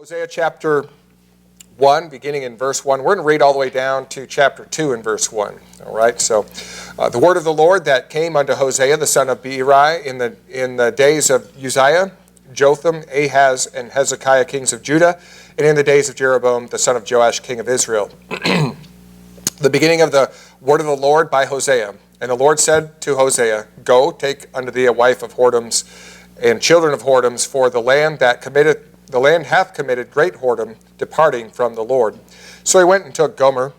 Hosea chapter 1, beginning in verse 1. We're going to read all the way down to chapter 2 and verse 1. All right, so the word of the Lord that came unto Hosea, the son of Beeri, in the days of Uzziah, Jotham, Ahaz, and Hezekiah, kings of Judah, and in the days of Jeroboam, the son of Joash, king of Israel. The beginning of the word of the Lord by Hosea. And the Lord said to Hosea, Go, take unto thee a wife of whoredoms and children of whoredoms, for the land hath committed great whoredom, departing from the Lord. So he went and took Gomer,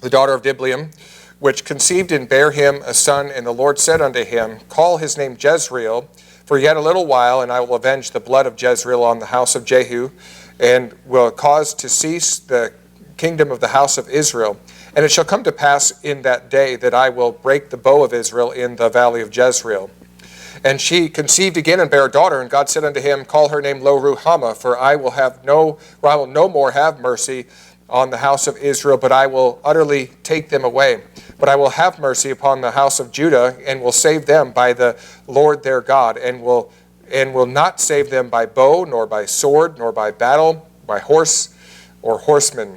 the daughter of Diblaim, which conceived and bare him a son. And the Lord said unto him, Call his name Jezreel, for yet a little while, and I will avenge the blood of Jezreel on the house of Jehu, and will cause to cease the kingdom of the house of Israel. And it shall come to pass in that day that I will break the bow of Israel in the valley of Jezreel. And she conceived again and bare a daughter, and God said unto him, Call her name Lo-Ruhamah, for I will no more have mercy on the house of Israel, but I will utterly take them away. But I will have mercy upon the house of Judah, and will save them by the Lord their God, and will not save them by bow, nor by sword, nor by battle, by horse or horseman.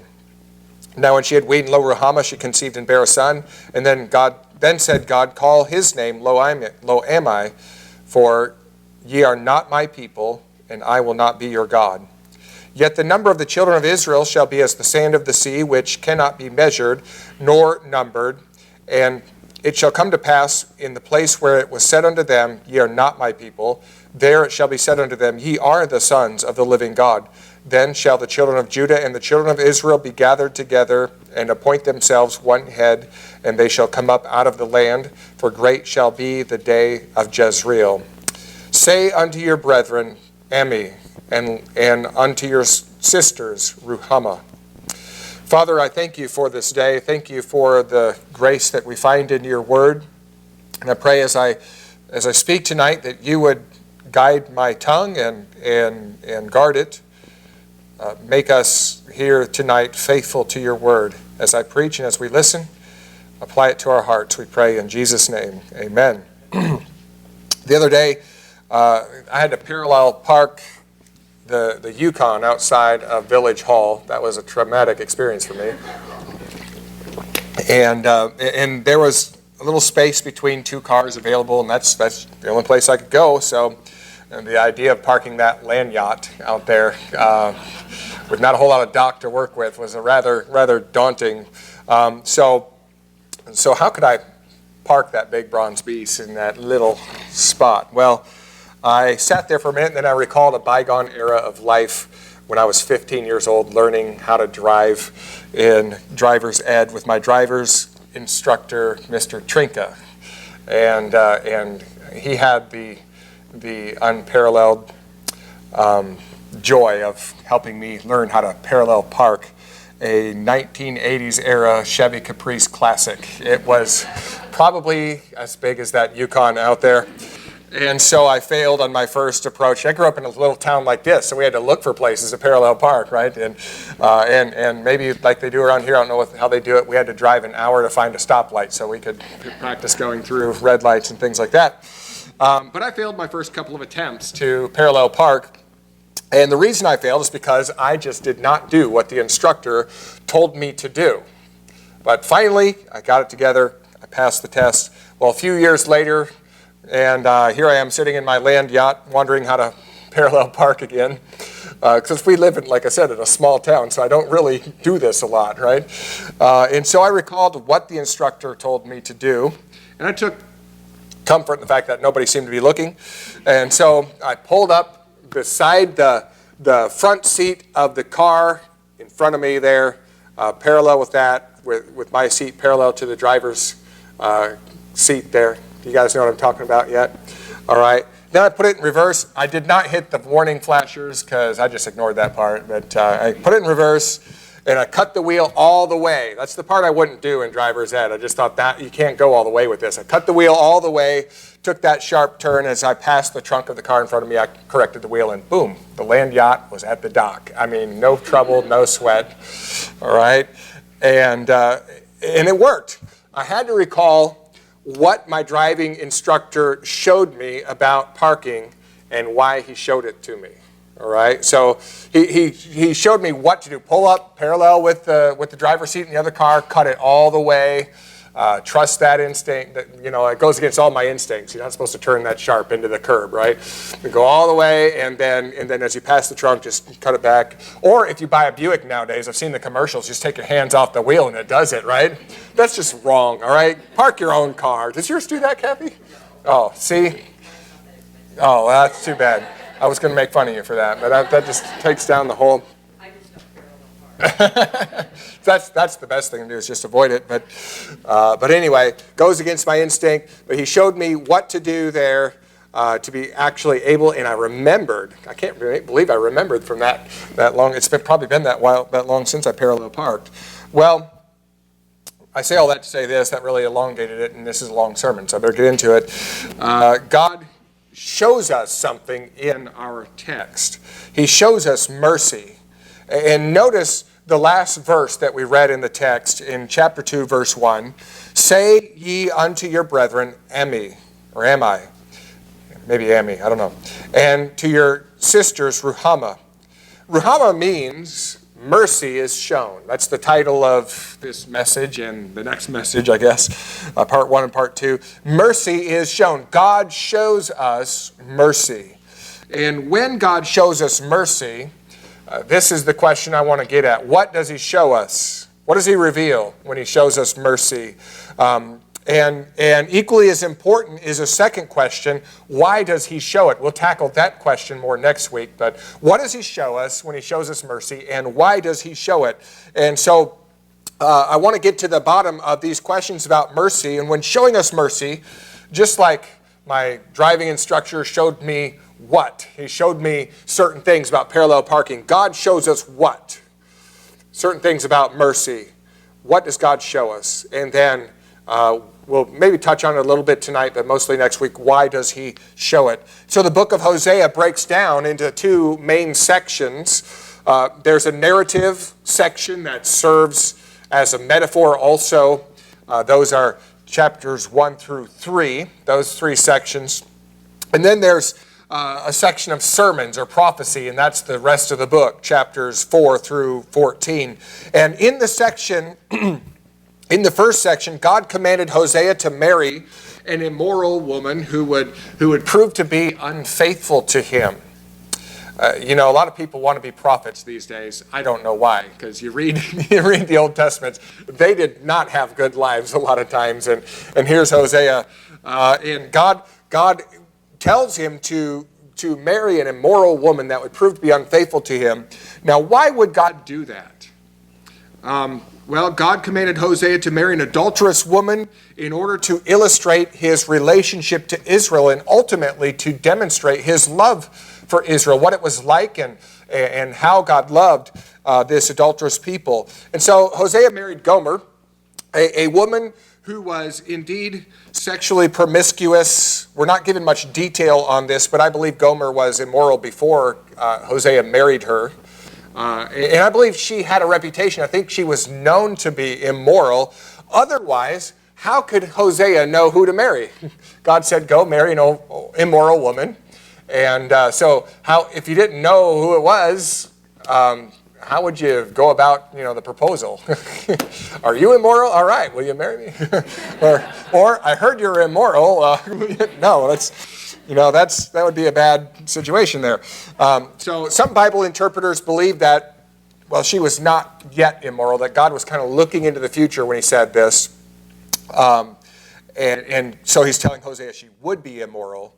Now when she had weaned Lo-Ruhamah, she conceived and bare a son. And then said God, Call his name Lo-Ammi, for ye are not my people, and I will not be your God. Yet the number of the children of Israel shall be as the sand of the sea, which cannot be measured nor numbered. And it shall come to pass in the place where it was said unto them, Ye are not my people, there it shall be said unto them, Ye are the sons of the living God. Then shall the children of Judah and the children of Israel be gathered together, and appoint themselves one head, and they shall come up out of the land, for great shall be the day of Jezreel. Say unto your brethren, Ammi, and unto your sisters, Ruhamah. Father, I thank you for this day. Thank you for the grace that we find in your word. And I pray as I speak tonight that you would guide my tongue and guard it. Make us here tonight faithful to your word. As I preach and as we listen, apply it to our hearts, we pray in Jesus' name. Amen. The other day, I had to parallel park the Yukon outside of Village Hall. That was a traumatic experience for me. And there was a little space between two cars available, and that's the only place I could go. So the idea of parking that land yacht out there with not a whole lot of dock to work with was a rather daunting. So how could I park that big bronze beast in that little spot? Well, I sat there for a minute, and then I recalled a bygone era of life when I was 15 years old, learning how to drive in driver's ed with my driver's instructor, Mr. Trinka. And he had the unparalleled joy of helping me learn how to parallel park a 1980s era Chevy Caprice Classic. It was probably as big as that Yukon out there. And so I failed on my first approach. I grew up in a little town like this, so we had to look for places to parallel park, right? And maybe like they do around here, I don't know how they do it, we had to drive an hour to find a stoplight so we could practice going through red lights and things like that. But I failed my first couple of attempts to parallel park. And the reason I failed is because I just did not do what the instructor told me to do. But finally, I got it together. I passed the test. Well, a few years later, and here I am sitting in my land yacht, wondering how to parallel park again. Because we live in, like I said, in a small town, so I don't really do this a lot, right? And so I recalled what the instructor told me to do. And I took comfort in the fact that nobody seemed to be looking. And so I pulled up beside the front seat of the car in front of me there, parallel with that, with my seat parallel to the driver's seat there. Do you guys know what I'm talking about yet? All right. Then I put it in reverse. I did not hit the warning flashers because I just ignored that part. But I put it in reverse, and I cut the wheel all the way. That's the part I wouldn't do in driver's ed. I just thought that you can't go all the way with this. I cut the wheel all the way, took that sharp turn. As I passed the trunk of the car in front of me, I corrected the wheel, and boom, the land yacht was at the dock. I mean, no trouble, no sweat. All right. And it worked. I had to recall what my driving instructor showed me about parking and why he showed it to me. All right, so he showed me what to do. Pull up parallel with the driver's seat in the other car, cut it all the way. Trust that instinct. That, it goes against all my instincts. You're not supposed to turn that sharp into the curb, right? You go all the way, and then as you pass the trunk, just cut it back. Or if you buy a Buick nowadays, I've seen the commercials. Just take your hands off the wheel, and it does it, right? That's just wrong. All right, park your own car. Does yours do that, Kathy? Oh, see. Oh, that's too bad. I was going to make fun of you for that, but that just takes down the whole. That's the best thing to do is just avoid it. But anyway, goes against my instinct. But he showed me what to do there to be actually able, and I remembered. I can't believe I remembered from that long. It's probably been that long since I parallel parked. Well, I say all that to say this. That really elongated it, and this is a long sermon, so I better get into it. God shows us something in our text. He shows us mercy. And notice the last verse that we read in the text in chapter 2, verse 1. Say ye unto your brethren, Emmi, or am I? Maybe Emmi, I don't know. And to your sisters, Ruhamah. Ruhamah means mercy is shown. That's the title of this message and the next message, I guess, part 1 and part 2. Mercy is shown. God shows us mercy. And when God shows us mercy, this is the question I want to get at. What does he show us? What does he reveal when he shows us mercy? And equally as important is a second question, why does he show it? We'll tackle that question more next week, but what does he show us when he shows us mercy, and why does he show it? And so I want to get to the bottom of these questions about mercy, and when showing us mercy, just like my driving instructor showed me what? He showed me certain things about parallel parking. God shows us what? Certain things about mercy. What does God show us? And then we'll maybe touch on it a little bit tonight, but mostly next week. Why does he show it? So the book of Hosea breaks down into two main sections. There's a narrative section that serves as a metaphor also. Those are chapters 1 through 3, those three sections. And then there's a section of sermons or prophecy, and that's the rest of the book, chapters 4 through 14. And in the section, in the first section, God commanded Hosea to marry an immoral woman who would prove to be unfaithful to him. A lot of people want to be prophets these days. I don't know why, because you read the Old Testament, they did not have good lives a lot of times. And here's Hosea, and God tells him to marry an immoral woman that would prove to be unfaithful to him. Now, why would God do that? Well, God commanded Hosea to marry an adulterous woman in order to illustrate his relationship to Israel and ultimately to demonstrate his love for Israel, what it was like and how God loved this adulterous people. And so Hosea married Gomer, a woman who was indeed sexually promiscuous. We're not given much detail on this, but I believe Gomer was immoral before Hosea married her. And I believe she had a reputation. I think she was known to be immoral. Otherwise, how could Hosea know who to marry? God said, go marry an immoral woman. And so if you didn't know who it was, how would you go about, the proposal? Are you immoral? All right, will you marry me? or I heard you're immoral. No, that would be a bad situation there. So some Bible interpreters believe that, she was not yet immoral, that God was kind of looking into the future when he said this. And so he's telling Hosea she would be immoral.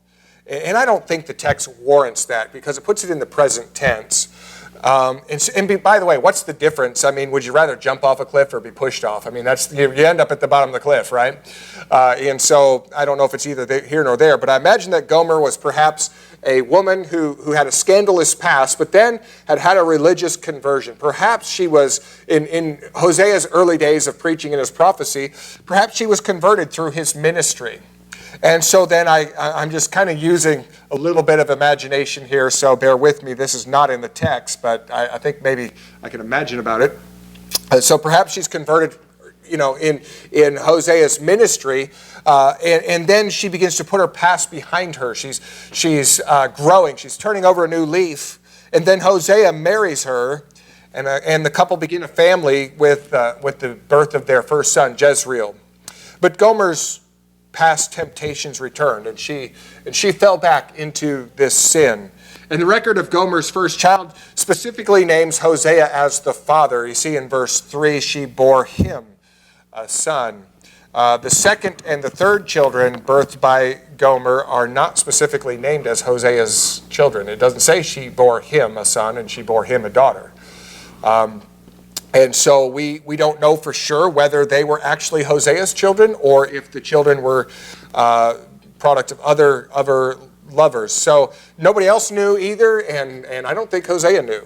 And I don't think the text warrants that because it puts it in the present tense. And by the way, what's the difference? Would you rather jump off a cliff or be pushed off? You end up at the bottom of the cliff, right? And so I don't know if it's either here nor there, but I imagine that Gomer was perhaps a woman who had a scandalous past, but then had a religious conversion. Perhaps she was, in Hosea's early days of preaching and his prophecy, perhaps she was converted through his ministry. And so then I'm just kind of using a little bit of imagination here, so bear with me. This is not in the text, but I think maybe I can imagine about it. So perhaps she's converted, in Hosea's ministry, and then she begins to put her past behind her. She's growing. She's turning over a new leaf. And then Hosea marries her, and the couple begin a family with the birth of their first son, Jezreel. But Gomer's past temptations returned, and she fell back into this sin. And the record of Gomer's first child specifically names Hosea as the father. You see in verse 3, she bore him a son. The second and the third children birthed by Gomer are not specifically named as Hosea's children. It doesn't say she bore him a son and she bore him a daughter. And so we don't know for sure whether they were actually Hosea's children or if the children were product of other lovers. So nobody else knew either, and I don't think Hosea knew.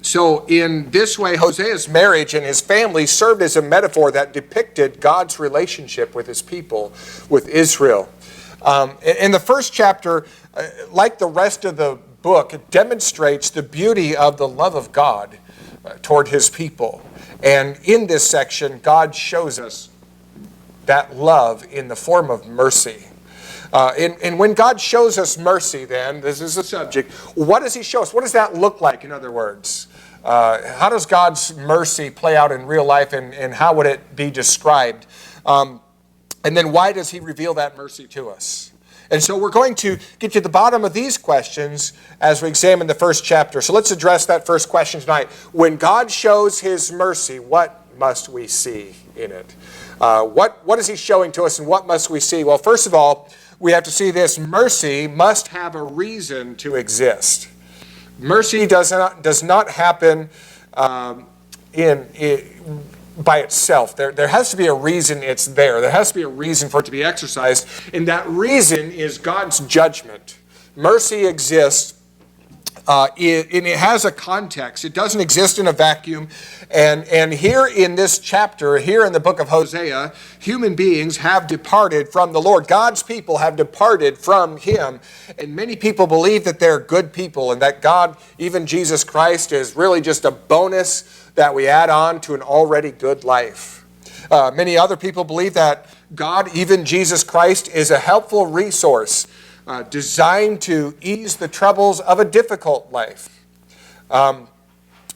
So in this way, Hosea's marriage and his family served as a metaphor that depicted God's relationship with his people, with Israel. In the first chapter, like the rest of the book, it demonstrates the beauty of the love of God toward his people. And in this section, God shows us that love in the form of mercy. And when God shows us mercy, then, this is the subject, what does he show us? What does that look like, in other words? How does God's mercy play out in real life, and how would it be described? And then why does he reveal that mercy to us? And so we're going to get to the bottom of these questions as we examine the first chapter. So let's address that first question tonight. When God shows his mercy, what must we see in it? What is he showing to us, and what must we see? Well, first of all, we have to see this. Mercy must have a reason to exist. Mercy does not happen by itself. There has to be a reason it's there. There has to be a reason for it to be exercised, and that reason is God's judgment. Mercy exists, and it has a context. It doesn't exist in a vacuum. And here in this chapter, here in the book of Hosea, human beings have departed from the Lord. God's people have departed from him. And many people believe that they're good people and that God, even Jesus Christ, is really just a bonus that we add on to an already good life. Many other people believe that God, even Jesus Christ, is a helpful resource designed to ease the troubles of a difficult life.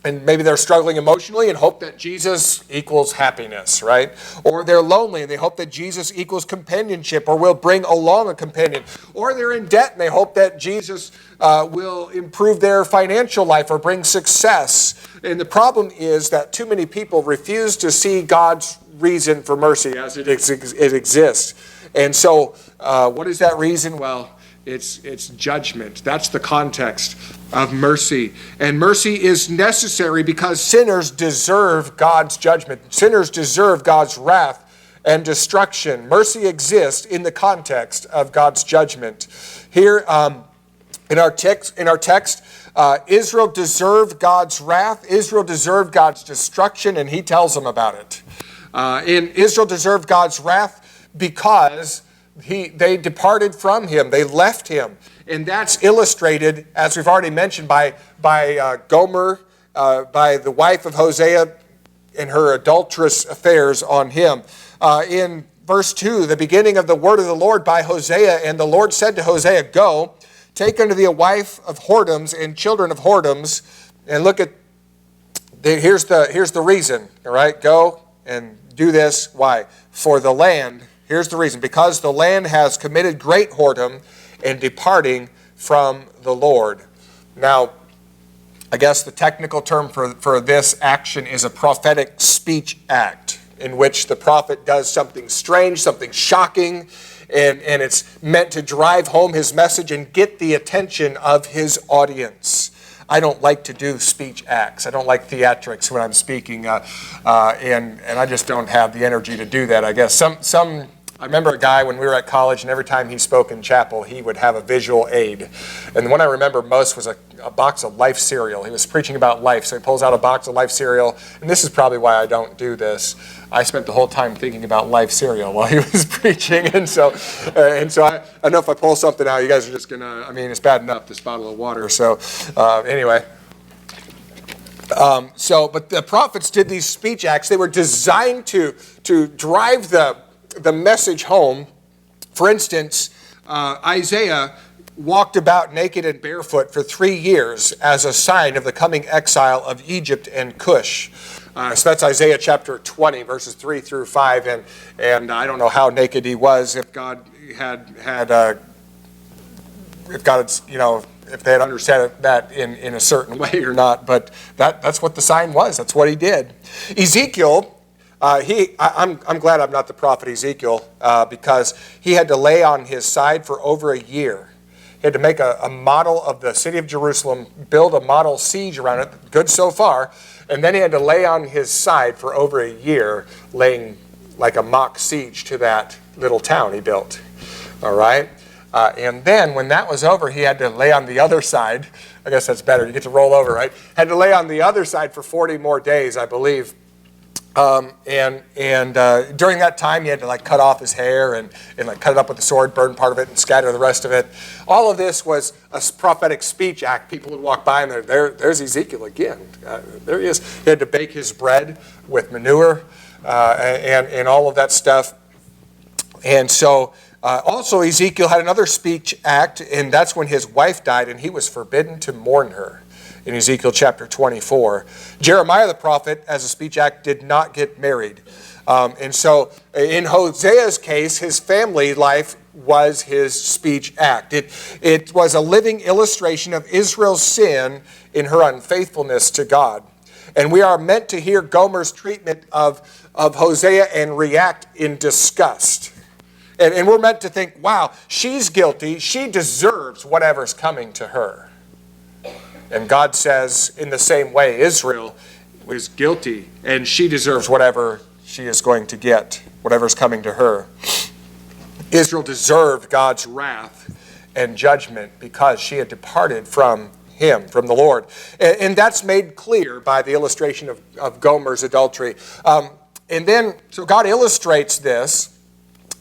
And maybe they're struggling emotionally and hope that Jesus equals happiness, right? Or they're lonely and they hope that Jesus equals companionship or will bring along a companion. Or they're in debt and they hope that Jesus will improve their financial life or bring success. And the problem is that too many people refuse to see God's reason for mercy as it exists. And so what is that reason? Well, it's judgment. That's the context of mercy. And mercy is necessary because sinners deserve God's judgment. Sinners deserve God's wrath and destruction. Mercy exists in the context of God's judgment. Here in our text, Israel deserved God's wrath. Israel deserved God's destruction, and he tells them about it. And Israel deserved God's wrath because they departed from him. They left him. And that's illustrated, as we've already mentioned, by Gomer, by the wife of Hosea and her adulterous affairs on him. In verse 2, the beginning of the word of the Lord by Hosea, and the Lord said to Hosea, "Go, take unto thee a wife of whoredoms and children of whoredoms." And look at, here's the reason, all right? Go and do this. Why? For the land. Here's the reason. Because the land has committed great whoredom and departing from the Lord. Now, I guess the technical term for this action is a prophetic speech act, in which the prophet does something strange, something shocking, and it's meant to drive home his message and get the attention of his audience. I don't like to do speech acts. I don't like theatrics when I'm speaking, and I just don't have the energy to do that, I guess. I remember a guy when we were at college, and every time he spoke in chapel, he would have a visual aid. And the one I remember most was a box of Life cereal. He was preaching about life, so he pulls out a box of Life cereal. And this is probably why I don't do this. I spent the whole time thinking about Life cereal while he was preaching. And so I know if I pull something out, you guys are just going to, it's bad enough, this bottle of water. So anyway. But the prophets did these speech acts. They were designed to drive the message home. For instance, Isaiah walked about naked and barefoot for 3 years as a sign of the coming exile of Egypt and Cush. So that's Isaiah chapter 20, verses 3 through 5. And I don't know how naked he was, if God if they had understood that in a certain way or not. But that's what the sign was. That's what he did. Ezekiel, I'm glad I'm not the prophet Ezekiel, because he had to lay on his side for over a year. He had to make a model of the city of Jerusalem, build a model siege around it. Good so far. And then he had to lay on his side for over a year, laying like a mock siege to that little town he built. All right? And then when that was over, he had to lay on the other side. I guess that's better. You get to roll over, right? Had to lay on the other side for 40 more days, I believe. And during that time, he had to cut off his hair and cut it up with the sword, burn part of it, and scatter the rest of it. All of this was a prophetic speech act. People would walk by, and there's Ezekiel again. There he is. He had to bake his bread with manure and all of that stuff. And so also Ezekiel had another speech act, and that's when his wife died, and he was forbidden to mourn her. In Ezekiel chapter 24. Jeremiah the prophet, as a speech act, did not get married. And so in Hosea's case, his family life was his speech act. It was a living illustration of Israel's sin in her unfaithfulness to God. And we are meant to hear Gomer's treatment of Hosea and react in disgust. And we're meant to think, wow, she's guilty. She deserves whatever's coming to her. And God says, in the same way, Israel was guilty, and she deserves whatever she is going to get, whatever's coming to her. Israel deserved God's wrath and judgment because she had departed from him, from the Lord. And that's made clear by the illustration of Gomer's adultery. And then, so God illustrates this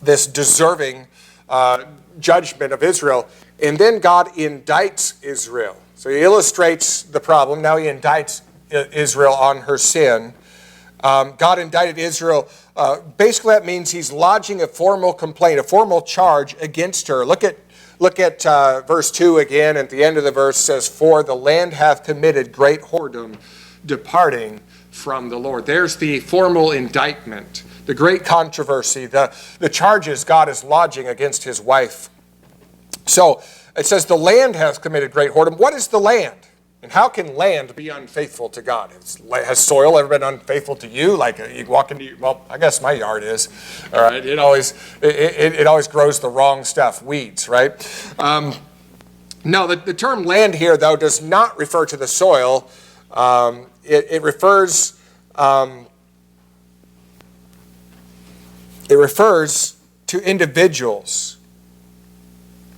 deserving judgment of Israel, and then God indicts Israel. So he illustrates the problem. Now he indicts Israel on her sin. God indicted Israel. Basically, that means he's lodging a formal complaint, a formal charge against her. Look at verse 2 again. At the end of the verse says, "For the land hath committed great whoredom, departing from the Lord." There's the formal indictment, the great controversy, the charges God is lodging against his wife. So it says the land has committed great whoredom. What is the land? And how can land be unfaithful to God? Has soil ever been unfaithful to you? Like you walk into, well, I guess my yard is. All right, it always grows the wrong stuff, weeds, right? No, the term land here though does not refer to the soil. It refers to individuals.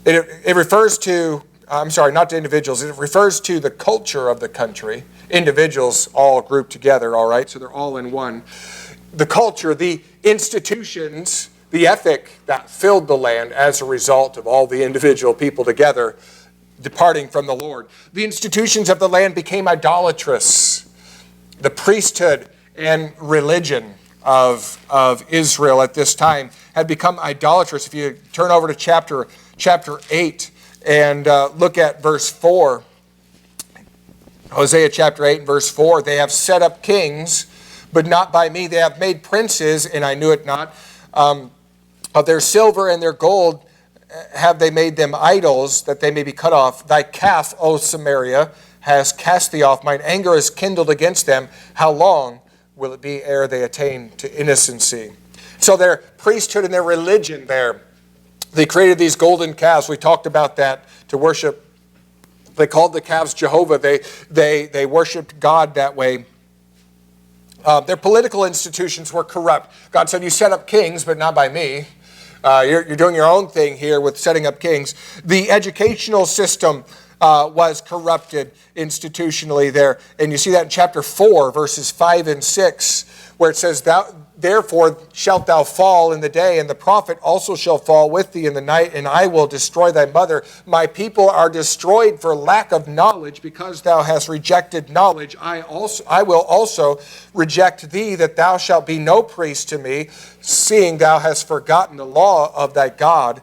It refers to, I'm sorry, not to individuals. It refers to the culture of the country. Individuals all grouped together, all right? So they're all in one. The culture, the institutions, the ethic that filled the land as a result of all the individual people together departing from the Lord. The institutions of the land became idolatrous. The priesthood and religion of Israel at this time had become idolatrous. If you turn over to chapter 8 and look at verse 4. Hosea chapter 8 and verse 4. "They have set up kings, but not by me. They have made princes, and I knew it not. Of their silver and their gold have they made them idols, that they may be cut off. Thy calf, O Samaria, has cast thee off. Mine anger is kindled against them. How long will it be ere they attain to innocency?" So their priesthood and their religion there, they created these golden calves. We talked about that to worship. They called the calves Jehovah. They worshiped God that way. Their political institutions were corrupt. God said, "You set up kings, but not by me." You're doing your own thing here with setting up kings. The educational system was corrupted institutionally there. And you see that in chapter 4, verses 5 and 6, where it says, "Therefore shalt thou fall in the day, and the prophet also shall fall with thee in the night, and I will destroy thy mother. My people are destroyed for lack of knowledge, because thou hast rejected knowledge. I will also reject thee, that thou shalt be no priest to me, seeing thou hast forgotten the law of thy God.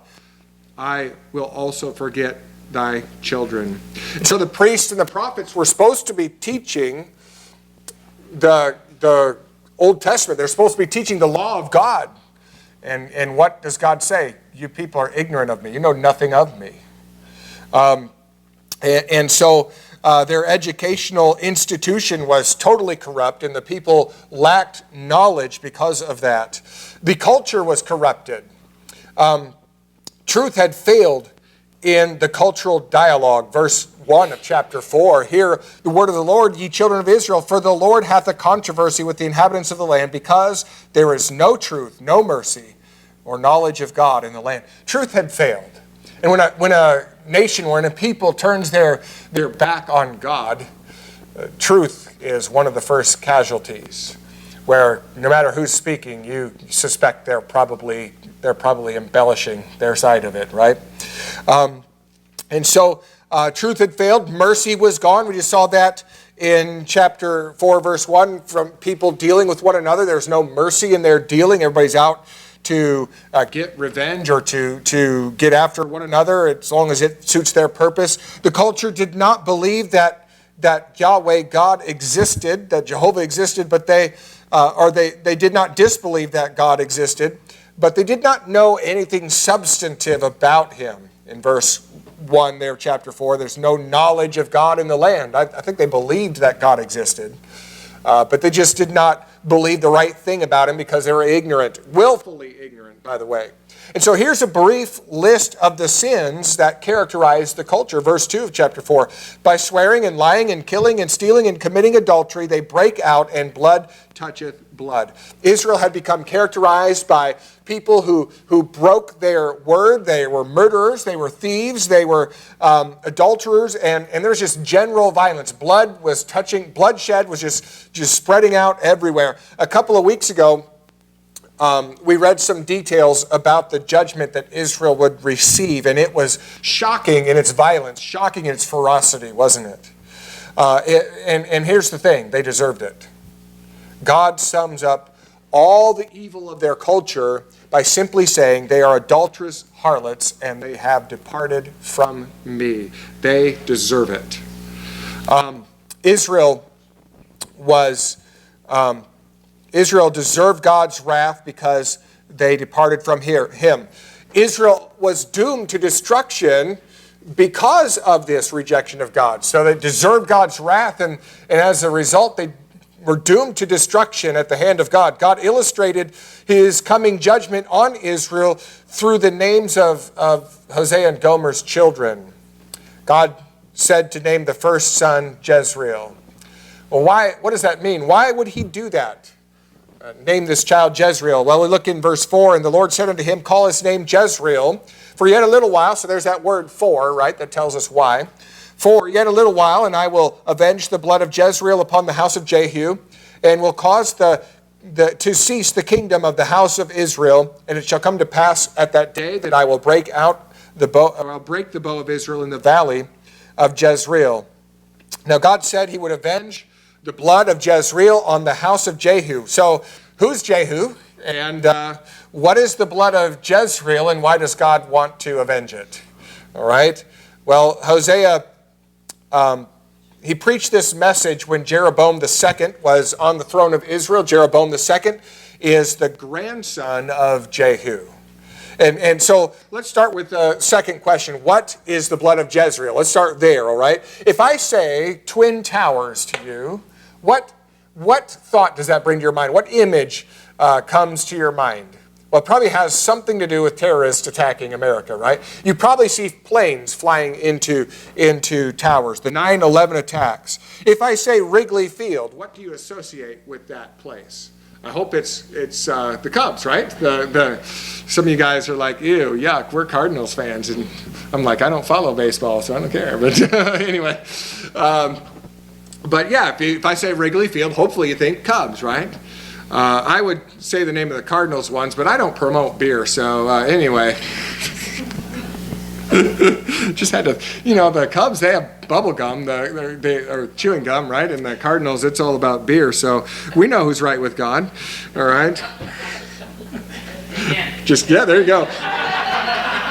I will also forget thy children. And so the priests and the prophets were supposed to be teaching the Old Testament. They're supposed to be teaching the law of God. And what does God say? You people are ignorant of me. You know nothing of me. And so their educational institution was totally corrupt, and the people lacked knowledge because of that. The culture was corrupted. Truth had failed in the cultural dialogue. Verse 1 of chapter 4, hear the word of the Lord, ye children of Israel, for the Lord hath a controversy with the inhabitants of the land, because there is no truth, no mercy, or knowledge of God in the land. Truth had failed. And when a nation, when a people turns their back on God, truth is one of the first casualties, where no matter who's speaking, you suspect they're probably embellishing their side of it, right? And so truth had failed. Mercy was gone. We just saw that in chapter 4, verse 1, from people dealing with one another. There's no mercy in their dealing. Everybody's out to get revenge or to get after one another as long as it suits their purpose. The culture did not believe that Yahweh, God, existed, that Jehovah existed, but they did not disbelieve that God existed, but they did not know anything substantive about him. In verse 1 there, chapter 4, there's no knowledge of God in the land. I think they believed that God existed, but they just did not believe the right thing about him because they were ignorant, willfully ignorant, by the way. And so here's a brief list of the sins that characterize the culture. Verse 2 of chapter 4, by swearing and lying and killing and stealing and committing adultery, they break out, and blood toucheth blood. Israel had become characterized by people who broke their word. They were murderers, they were thieves, they were adulterers, and there's just general violence. Bloodshed was just spreading out everywhere. A couple of weeks ago, we read some details about the judgment that Israel would receive, and it was shocking in its violence, shocking in its ferocity, wasn't it? And here's the thing, they deserved it. God sums up all the evil of their culture by simply saying they are adulterous harlots and they have departed from me. They deserve it. Israel deserved God's wrath because they departed from him. Israel was doomed to destruction because of this rejection of God. So they deserved God's wrath, and as a result, they were doomed to destruction at the hand of God. God illustrated his coming judgment on Israel through the names of Hosea and Gomer's children. God said to name the first son Jezreel. Well, what does that mean? Why would he do that? Name this child Jezreel. Well, we look in verse 4, and the Lord said unto him, call his name Jezreel, for yet a little while, so there's that word for, right, that tells us why. For yet a little while, and I will avenge the blood of Jezreel upon the house of Jehu, and will cause to cease the kingdom of the house of Israel. And it shall come to pass at that day that I will break the bow of Israel in the valley of Jezreel. Now God said he would avenge the blood of Jezreel on the house of Jehu. So who's Jehu? And what is the blood of Jezreel, and why does God want to avenge it? All right. Well, Hosea, he preached this message when Jeroboam II was on the throne of Israel. Jeroboam II is the grandson of Jehu. And so let's start with the second question. What is the blood of Jezreel? Let's start there, all right? If I say Twin Towers to you, what thought does that bring to your mind? What image comes to your mind? Well, it probably has something to do with terrorists attacking America, right? You probably see planes flying into towers, the 9/11 attacks. If I say Wrigley Field, what do you associate with that place? I hope it's the Cubs, right? Some of you guys are like, ew, yuck, we're Cardinals fans. And I'm like, I don't follow baseball, so I don't care. But anyway, but yeah, if I say Wrigley Field, hopefully you think Cubs, right? I would say the name of the Cardinals ones, but I don't promote beer, so anyway. Just had to, the Cubs, they have bubble gum, or chewing gum, right? And the Cardinals, it's all about beer, so we know who's right with God, all right? Yeah, there you go.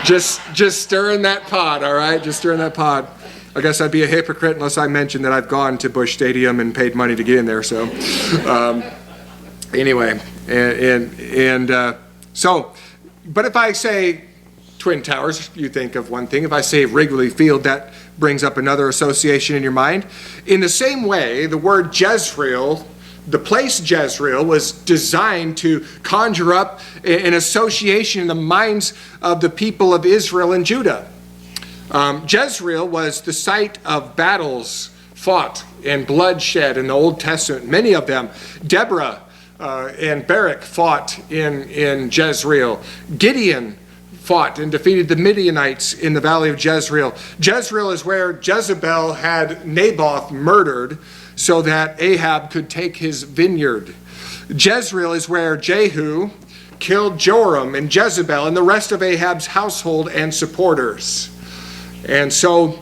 Just stirring that pot, all right? Just stirring that pot. I guess I'd be a hypocrite unless I mentioned that I've gone to Busch Stadium and paid money to get in there. So, anyway, but if I say Twin Towers, you think of one thing. If I say Wrigley Field, that brings up another association in your mind. In the same way, the word Jezreel, the place Jezreel, was designed to conjure up an association in the minds of the people of Israel and Judah. Jezreel was the site of battles fought and bloodshed in the Old Testament. Many of them. Deborah and Barak fought in Jezreel. Gideon fought and defeated the Midianites in the valley of Jezreel. Jezreel is where Jezebel had Naboth murdered so that Ahab could take his vineyard. Jezreel is where Jehu killed Joram and Jezebel and the rest of Ahab's household and supporters. And so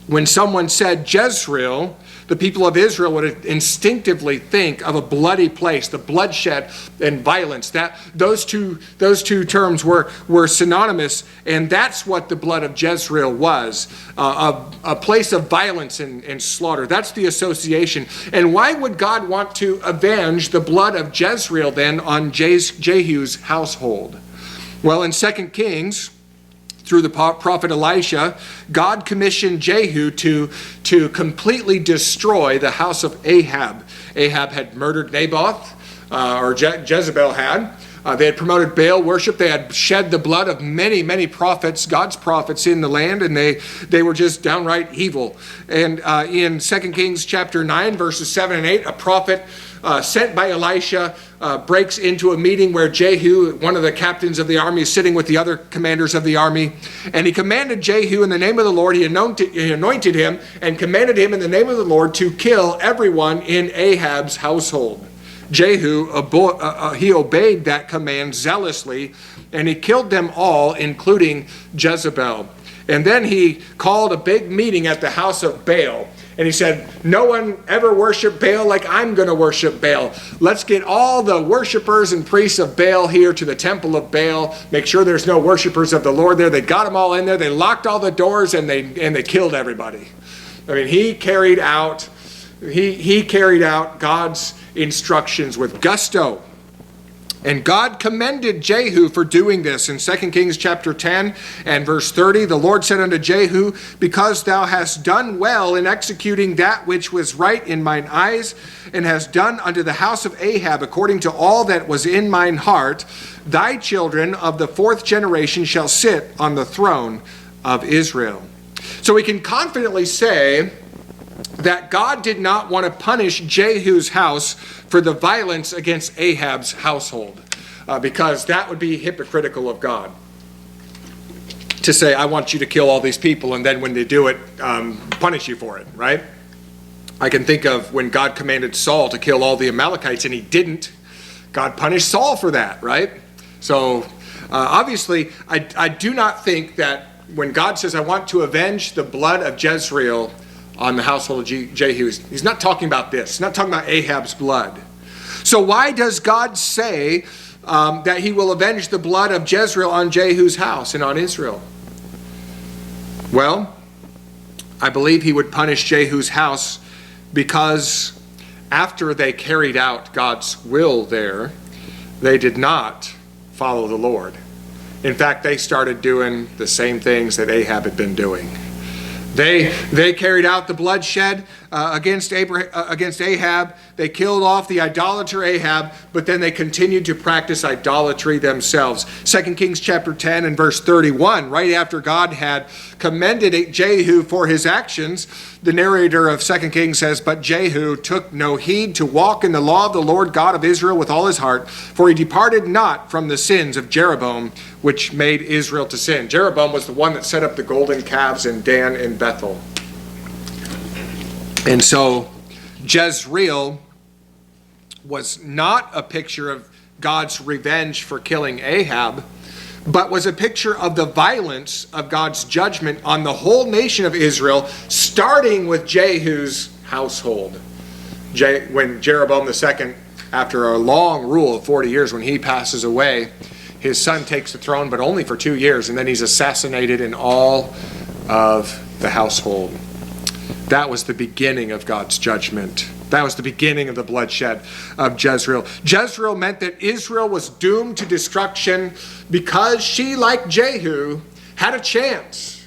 when someone said Jezreel, the people of Israel would instinctively think of a bloody place, the bloodshed and violence. Those two terms were synonymous, and that's what the blood of Jezreel was, a place of violence and slaughter. That's the association. And why would God want to avenge the blood of Jezreel then on Jehu's household? Well, in 2 Kings, through the prophet Elisha, God commissioned Jehu to completely destroy the house of Ahab. Ahab had murdered Naboth, or Jezebel had. They had promoted Baal worship. They had shed the blood of many, many prophets, God's prophets in the land, and they were just downright evil. And in 2 Kings chapter 9, verses 7 and 8, a prophet sent by Elisha breaks into a meeting where Jehu, one of the captains of the army, is sitting with the other commanders of the army. And he commanded Jehu in the name of the Lord, he anointed him and commanded him in the name of the Lord to kill everyone in Ahab's household. Jehu, he obeyed that command zealously, and he killed them all, including Jezebel. And then he called a big meeting at the house of Baal. And he said, no one ever worshiped Baal like I'm going to worship Baal. Let's get all the worshipers and priests of Baal here to the temple of Baal. Make sure there's no worshipers of the Lord there. They got them all in there. They locked all the doors, and they killed everybody. I mean, he carried out God's instructions with gusto. And God commended Jehu for doing this. In 2 Kings chapter 10 and verse 30, the Lord said unto Jehu, because thou hast done well in executing that which was right in mine eyes, and hast done unto the house of Ahab according to all that was in mine heart, thy children of the 4th generation shall sit on the throne of Israel. So we can confidently say that God did not want to punish Jehu's house for the violence against Ahab's household, because that would be hypocritical of God to say, I want you to kill all these people, and then when they do it, punish you for it, right? I can think of when God commanded Saul to kill all the Amalekites, and he didn't. God punished Saul for that, right? So obviously, I do not think that when God says, I want to avenge the blood of Jezreel on the household of Jehu, he's not talking about this. He's not talking about Ahab's blood. So why does God say that he will avenge the blood of Jezreel on Jehu's house and on Israel? Well, I believe he would punish Jehu's house because after they carried out God's will there, they did not follow the Lord. In fact, they started doing the same things that Ahab had been doing. They carried out the bloodshed against Ahab. They killed off the idolater Ahab, but then they continued to practice idolatry themselves. 2 Kings chapter 10 and verse 31, right after God had commended Jehu for his actions, the narrator of 2 Kings says, but Jehu took no heed to walk in the law of the Lord God of Israel with all his heart, for he departed not from the sins of Jeroboam, which made Israel to sin. Jeroboam was the one that set up the golden calves in Dan and Bethel. And so Jezreel was not a picture of God's revenge for killing Ahab, but was a picture of the violence of God's judgment on the whole nation of Israel, starting with Jehu's household. When Jeroboam II, after a long rule of 40 years, when he passes away, his son takes the throne, but only for 2 years, and then he's assassinated in all of the household. That was the beginning of God's judgment. That was the beginning of the bloodshed of Jezreel. Jezreel meant that Israel was doomed to destruction because she, like Jehu, had a chance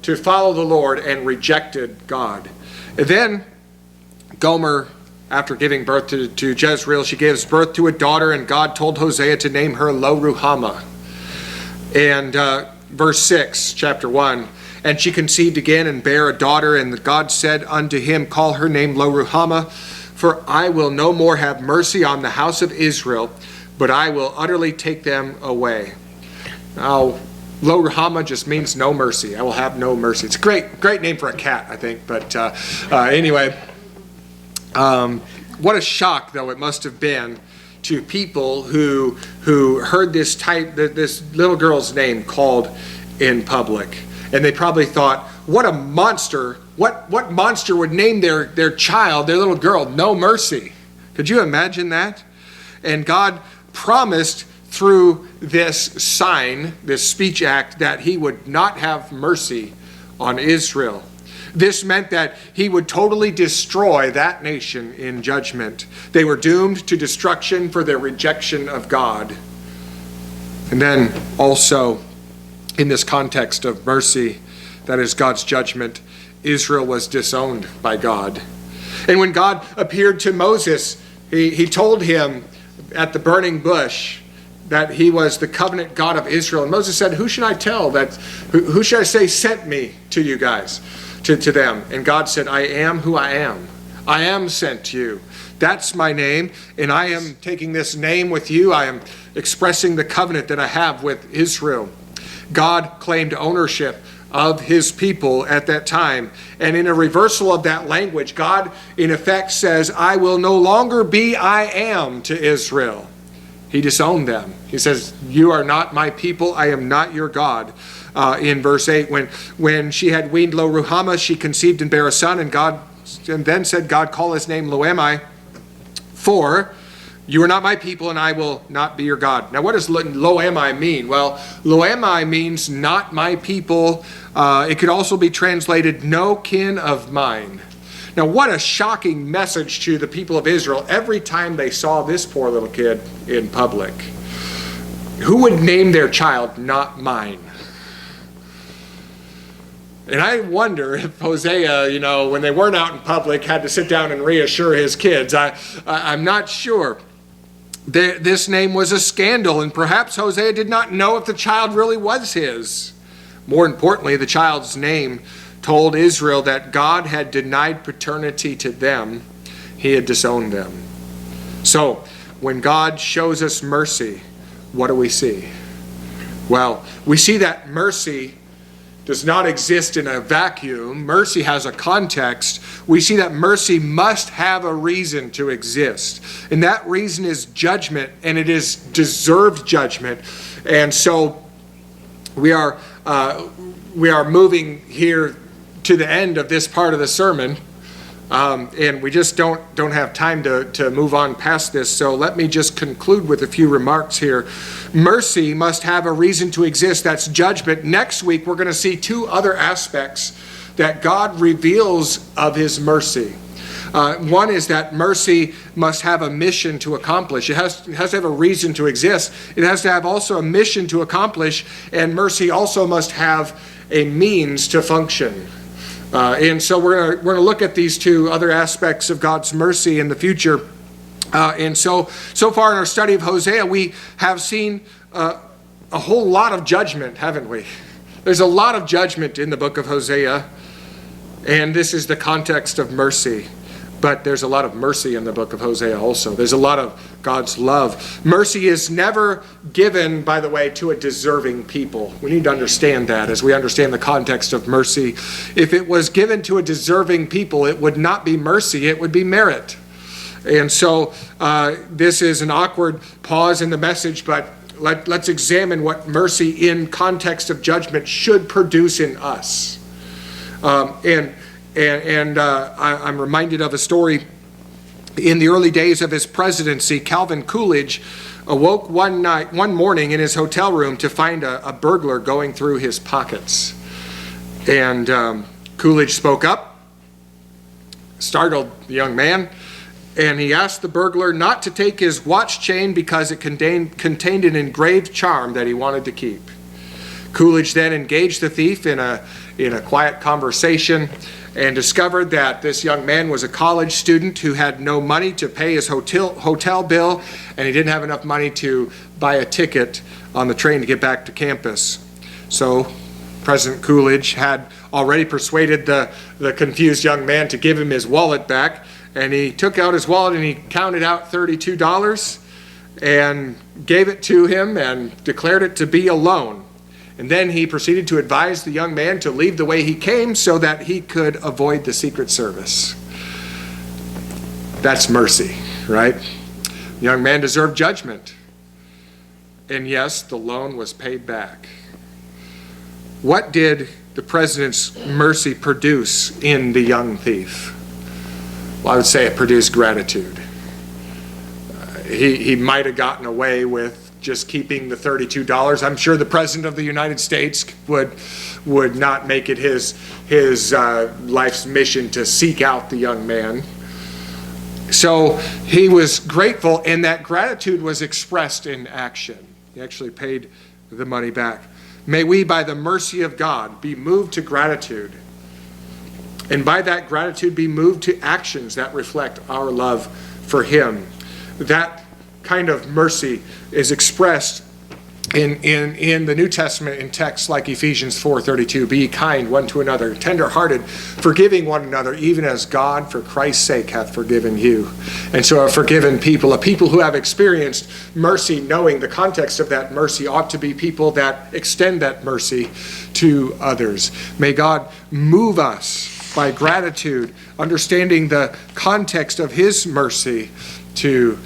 to follow the Lord and rejected God. And then Gomer, after giving birth to Jezreel, she gives birth to a daughter, and God told Hosea to name her Lo-Ruhamah. And verse 6, chapter 1, and she conceived again and bare a daughter, and God said unto him, call her name Lo-Ruhamah, for I will no more have mercy on the house of Israel, but I will utterly take them away. Now, Lo-Ruhamah just means no mercy. I will have no mercy. It's a great name for a cat, I think. But anyway, what a shock, though, it must have been to people who heard this little girl's name called in public. And they probably thought, what a monster. What monster would name their child, their little girl, No Mercy? Could you imagine that? And God promised through this sign, this speech act, that he would not have mercy on Israel. This meant that he would totally destroy that nation in judgment. They were doomed to destruction for their rejection of God. And then also, in this context of mercy, that is God's judgment, Israel was disowned by God. And when God appeared to Moses, he told him at the burning bush that he was the covenant God of Israel. And Moses said, who should I tell that, who should I say sent me to you guys, to them? And God said, I am who I am. I am sent to you. That's my name, and I am taking this name with you. I am expressing the covenant that I have with Israel. God claimed ownership of his people at that time. And in a reversal of that language, God in effect says, I will no longer be I am to Israel. He disowned them. He says, you are not my people. I am not your God. In verse 8, when she had weaned Lo-Ruhamah, she conceived and bare a son, and then said, God, call his name Lo-Ammi, for you are not my people, and I will not be your God. Now, what does Lo-Ammi mean? Well, Lo-Ammi means not my people. It could also be translated no kin of mine. Now, what a shocking message to the people of Israel every time they saw this poor little kid in public. Who would name their child not mine? And I wonder if Hosea, when they weren't out in public, had to sit down and reassure his kids. I'm not sure. This name was a scandal, and perhaps Hosea did not know if the child really was his. More importantly, the child's name told Israel that God had denied paternity to them. He had disowned them. So, when God shows us mercy, what do we see? Well, we see that mercy does not exist in a vacuum. Mercy has a context. We see that mercy must have a reason to exist. And that reason is judgment, and it is deserved judgment. And so we are moving here to the end of this part of the sermon. And we just don't have time to move on past this. So let me just conclude with a few remarks here. Mercy must have a reason to exist. That's judgment. Next week, we're going to see two other aspects that God reveals of his mercy. One is that mercy must have a mission to accomplish. It has to have a reason to exist. It has to have also a mission to accomplish. And mercy also must have a means to function. And so we're going to look at these two other aspects of God's mercy in the future. And so far in our study of Hosea, we have seen a whole lot of judgment, haven't we? There's a lot of judgment in the book of Hosea, and this is the context of mercy. But there's a lot of mercy in the book of Hosea also. There's a lot of God's love. Mercy is never given, by the way, to a deserving people. We need to understand that as we understand the context of mercy. If it was given to a deserving people, it would not be mercy, it would be merit. And so this is an awkward pause in the message, but let's examine what mercy in context of judgment should produce in us. I'm reminded of a story In the early days of his presidency, Calvin Coolidge awoke one morning in his hotel room to find a burglar going through his pockets. And Coolidge spoke up, startled the young man, and he asked the burglar not to take his watch chain because it contained an engraved charm that he wanted to keep. Coolidge then engaged the thief in a quiet conversation and discovered that this young man was a college student who had no money to pay his hotel bill, and he didn't have enough money to buy a ticket on the train to get back to campus. So President Coolidge had already persuaded the confused young man to give him his wallet back, and he took out his wallet and he counted out $32 and gave it to him and declared it to be a loan. And then he proceeded to advise the young man to leave the way he came so that he could avoid the Secret Service. That's mercy, right? The young man deserved judgment. And yes, the loan was paid back. What did the president's mercy produce in the young thief? Well, I would say it produced gratitude. He might have gotten away with just keeping the $32. I'm sure the President of the United States would not make it his life's mission to seek out the young man. So he was grateful, and that gratitude was expressed in action. He actually paid the money back. May we, by the mercy of God, be moved to gratitude, and by that gratitude be moved to actions that reflect our love for Him. That kind of mercy is expressed in the New Testament in texts like Ephesians 4:32. Be kind one to another, tender-hearted, forgiving one another, even as God for Christ's sake hath forgiven you. And so a forgiven people, a people who have experienced mercy, knowing the context of that mercy, ought to be people that extend that mercy to others. May God move us by gratitude, understanding the context of His mercy, to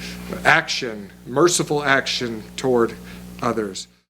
action, merciful action toward others.